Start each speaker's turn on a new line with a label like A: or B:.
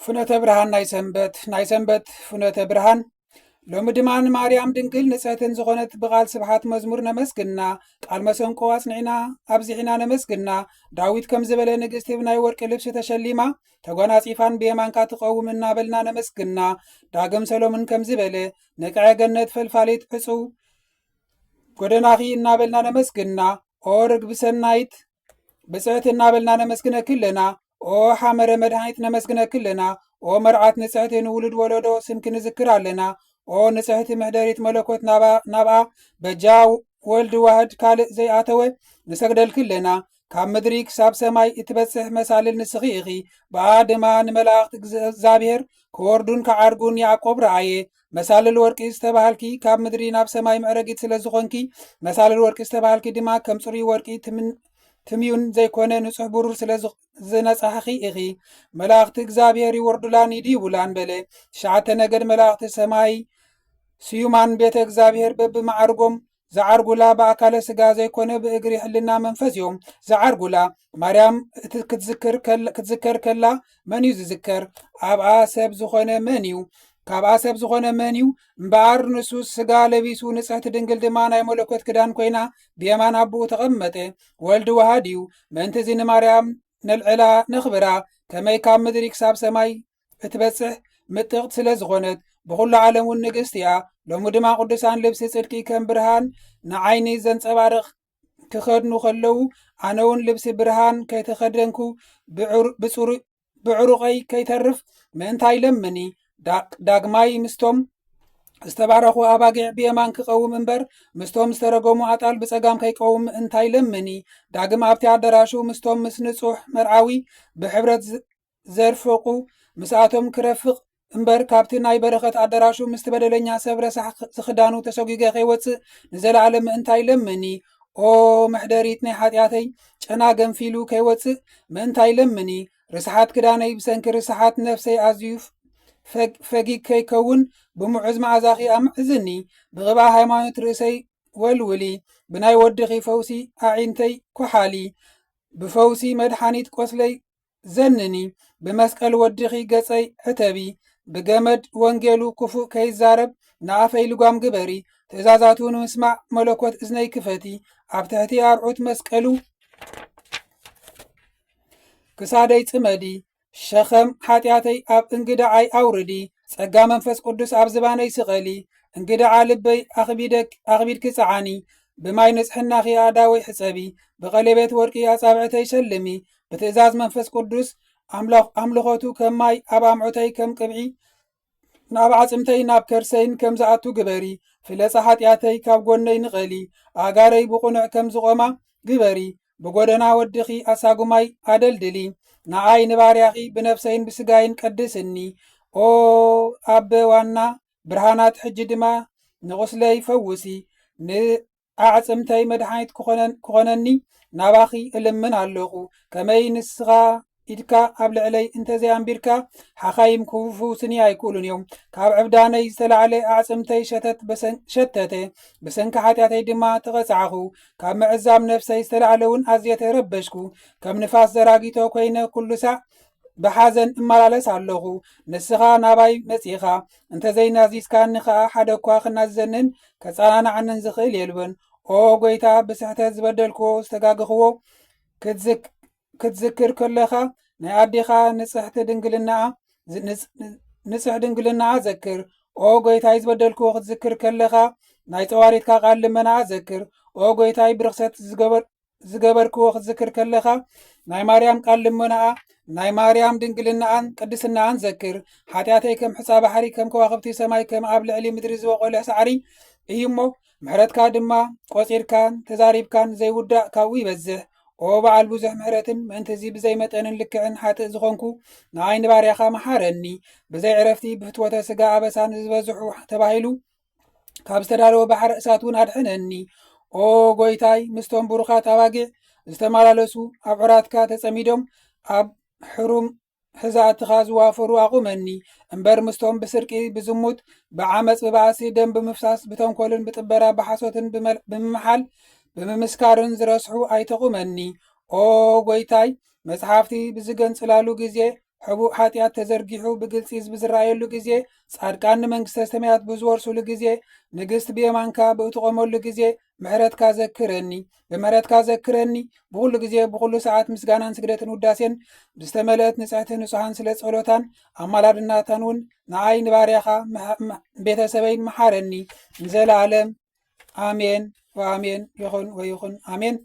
A: ፍኖተ ብርሃን ናይ ሰንበት ፍኖተ ብርሃን ሎሚ ድማን ማርያም ድንግል ንጽሕትን ዝኾነት ብቓል ስብሓት መዝሙር ነመስግና ቃል መሰንቆ ኣጽኒዕና ኣብዚሒና ነመስግና ዳዊት ከም ዝበለ ንግሥቲ ብናይ ወርቂ ልብሲ ተሸሊማ ተጓናጺፋን ብየማንካ ትቐውም እናበልና ነመስግና ዳግም ሰሎምን ከም ዝበለ ነቅዐ ገነት ፈልፋሊት ዕጹው ጐደናኺ እናበልና ነመስግና ኦ ርግቢ ሰናይት ብጽሕት እናበልና ነመስግነ ክለና ኦ ሓመረ መድኃኒት ነመስግነ ክለና ኦ መርዓት ንጽሕቲ ንውሉድ ወለዶ ስምኪ ንዝክር ኣለና ኦ ንጽሕቲ ምሕደሪት መለኮት ናብኣ በጃ ወልዲ ዋህድ ካልእ ዘይኣተወ ንሰግደል ክለና ካብ ምድሪ ክሳብ ሰማይ እትበጽሕ መሳልል ንስኺ ኢኺ ብኣ ድማ ንመላእኽቲ እግዚኣብሔር ክወርዱን ክዓርጉን ያዕቆብ ረኣየ መሳልል ወርቂ ዝተባሃልኪ ካብ ምድሪ ናብ ሰማይ ምዕረጊት ስለ ዝኾንኪ መሳልል ወርቂ ዝተባሃልኪ ድማ ከም ጽሩይ ወርቂ ትምዩን ዘይኮነ ንጹሕ ብሩር ስለ ዝነጻሕኺ ኢኺ መላእኽቲ እግዚኣብሔር ይወርዱላን ይድይቡላን በለ ትሽዓተ ነገድ መላእኽቲ ሰማይ ስዩማን ቤተ እግዚኣብሔር በብማዓርጎም ዝዓርጉላ ብኣካለ ሥጋ ዘይኮነ ብእግሪ ሕልና መንፈስ እዮም ዝዓርጉላ ማርያም ክትዝከር ከላ መን እዩ ዝዝከር ኣብኣ ሰብ ዝኾነ መን እዩ ካብኣ ሰብ ዝኾነ መን እዩ እምበኣር ንሱ ሥጋ ለቢሱ ንጽሕቲ ድንግል ድማ ናይ መለኮት ክዳን ኮይና ብየማን ኣቦኡ ተቐመጠ ወልዲ ዋሃድ እዩ ምእንቲ እዚ ንማርያም ነልዕላ ነኽብራ ከመይ ካብ ምድሪ ክሳብ ሰማይ እትበጽሕ ምጥቕት ስለ ዝኾነት ብኹሉ ዓለም እውን ንግሥቲ እያ ሎሚ ድማ ቅዱሳን ልብሲ ጽድቂ ከም ብርሃን ንዓይኒ ዘንጸባርቕ ክኸድኑ ከለዉ ኣነ እውን ልብሲ ብርሃን ከይተኸደንኩ ብዕሩቐይ ከይተርፍ ምእንታይ ለምኒ ዳግማይ ምስቶም ዝተባረኹ ኣባጊዕ ብየማን ክቐውም እምበር ምስቶም ዝተረገሙ ኣጣል ብጸጋም ከይቀውም እንታይ ለምኒ ዳግም ኣብቲ ኣዳራሹ ምስቶም ምስ ንጹሕ መርዓዊ ብሕብረት ዘርፍቑ ምስኣቶም ክረፍቕ እምበር ካብቲ ናይ በረኸት ኣዳራሹ ምስቲ በደለኛ ሰብ ረሳሕ ዝኽዳኑ ተሰጊገ ኸይወፅእ ንዘለዓለም ምእንታይ ለምኒ ኦ መሕደሪት ናይ ሓጢኣተይ ጨና ገንፊሉ ከይወፅእ ምእንታይ ለምኒ ርስሓት ክዳነይ ብሰንኪ ርስሓት ነፍሰይ ኣዝዩ ፈጊግ ከይከውን ብምዑዝ መዓዛኺ ኣምዕዝኒ ብቕባ ሃይማኖት ርእሰይ ወልውሊ ብናይ ወድኺ ፈውሲ ኣዒንተይ ኰሓሊ ብፈውሲ መድኃኒት ቈስለይ ዘንኒ ብመስቀል ወድኺ ገጸይ ሕተቢ ብገመድ ወንጌሉ ክፉእ ከይዛረብ ንኣፈይ ልጓም ግበሪ ትእዛዛቱ ንምስማዕ መለኮት እዝነይ ክፈቲ ኣብ ትሕቲ ኣርዑት መስቀሉ ክሳደይ ጽመዲ ሸኸም ሓጢኣተይ ኣብ እንግዳዓይ ኣውርዲ ጸጋ መንፈስ ቅዱስ ኣብ ዝባነይ ስቐሊ እንግዳዓ ልበይ ኣኽቢድኪ ጸዓኒ ብማይ ንጽሕናኺ ኣዳወይ ሕጸቢ ብቐሌቤት ወርቂ ኣጻብዕተይ ሸልሚ ብትእዛዝ መንፈስ ቅዱስ ኣምልኾቱ ከም ማይ ኣብ ኣምዖተይ ከም ቅብዒ ናብ ዓጽምተይ ናብ ከርሰይን ከም ዝኣቱ ግበሪ ፍለጻ ሓጢኣተይ ካብ ጐነይ ንቐሊ ኣጋረይ ብቑኑዕ ከም ዝቖማ ግበሪ ብጐደና ወድኺ ኣሳጉማይ ኣደልድሊ ንኣይ ንባርያኺ ብነፍሰይን ብስጋይን ቀድስኒ ኦ ኣበ ዋና ብርሃናት ሕጂ ድማ ንቑስለይ ፈውሲ ንኣዕጽምተይ መድኃኒት ክኾነኒ ናባኺ እልምን ኣለኹ ከመይ ንስኻ ኢድካ ኣብ ልዕለይ እንተዘይኣንቢርካ ሓኻይም ክፍውስኒ ኣይክእሉን እዮም ካብ ዕብዳነይ ዝተላዕለ ኣዕጽምተይ ሸተተ ብሰንኪ ሓጢኣተይ ድማ ተቐጻዕኹ ካብ ምዕዛብ ነፍሰይ ዝተላዕለውን ኣዝየ ተረበሽኩ ከም ንፋስ ዘራጊቶ ኮይነ ኩሉ ሳዕ ብሓዘን እመላለስ ኣለኹ ንስኻ ናባይ መጺኻ እንተዘይናዚስካኒ ኸዓ ሓደ እኳ ክናዘንን ከጸናንዓንን ዝኽእል የልብን ኦ ጐይታ ብስሕተት ዝበደልክዎ ዝተጋግኽዎ ክትዝክር ከለኻ ናይ ኣዴኻ ንጽሕ ድንግልናኣ ዘክር ኦ ጐይታይ ዝበደልክዎ ክትዝክር ከለኻ ናይ ፀዋሪትካ ቃል ልመናኣ ዘክር ኦ ጐይታይ ብርክሰት ዝገበርክዎ ክትዝክር ከለኻ ናይ ማርያም ቃል ልመናኣ ናይ ማርያም ድንግልናኣን ቅድስናኣን ዘክር ሓጢኣተይ ከም ሕፃ ባሕሪ ከም ከዋኽብቲ ሰማይ ከም ኣብ ልዕሊ ምድሪ ዝበቆለ ሳዕሪ እዩ እሞ ምሕረትካ ድማ ቆፂርካን ተዛሪብካን ዘይውዳእ ካብኡ ይበዝሕ ኦ በዓል ብዙሕ ምሕረትን ምእንቲ እዚ ብዘይ መጠንን ልክዕን ሓጥእ ዝኾንኩ ንኣይ ንባርያኻ መሓረኒ ብዘይ ዕረፍቲ ብፍትወተ ስጋ ኣበሳን ዝበዝሑ ተባሂሉ ካብ ዝተዳለወ ባሕረ እሳት እውን ኣድሕነኒ ኦ ጐይታይ ምስቶም ብሩኻት ኣባጊዕ ዝተመላለሱ ኣብ ዕራትካ ተጸሚዶም ኣብ ሕሩም ሕዛእትኻ ዝዋፈሩ ኣቑመኒ እምበር ምስቶም ብስርቂ ብዝሙት ብዓመፅ ብባእሲ ደም ብምፍሳስ ብተንኰልን ብጥበራ ብሓሶትን ብምምሓል ብምምስካርን ዝረስሑ ኣይተቑመኒ ኦ ጐይታይ መጽሓፍቲ ብዝገንጽላሉ ጊዜ ሕቡእ ሓጢኣት ተዘርጊሑ ብግልፂ ዝራኣየሉ ግዜ ጻድቃን ንመንግስተ ሰማያት ብዝወርሱሉ ግዜ ንግስቲ ብየማንካ ብእትቆመሉ ግዜ ምሕረትካ ዘክረኒ ብምሕረትካ ዘክረኒ ብኩሉ ግዜ ብኩሉ ሰዓት ምስጋናን ስግደትን ውዳሴን ብዝተመልአት ንጽሕትን ንጹሃን ስለ ጸሎታን ኣማላድናታን እውን ንዓይ ንባርያኻ ቤተሰበይን መሓረኒ ንዘለዓለም ኣሜን ወኣሜን ይኹን ወይኹን ኣሜን።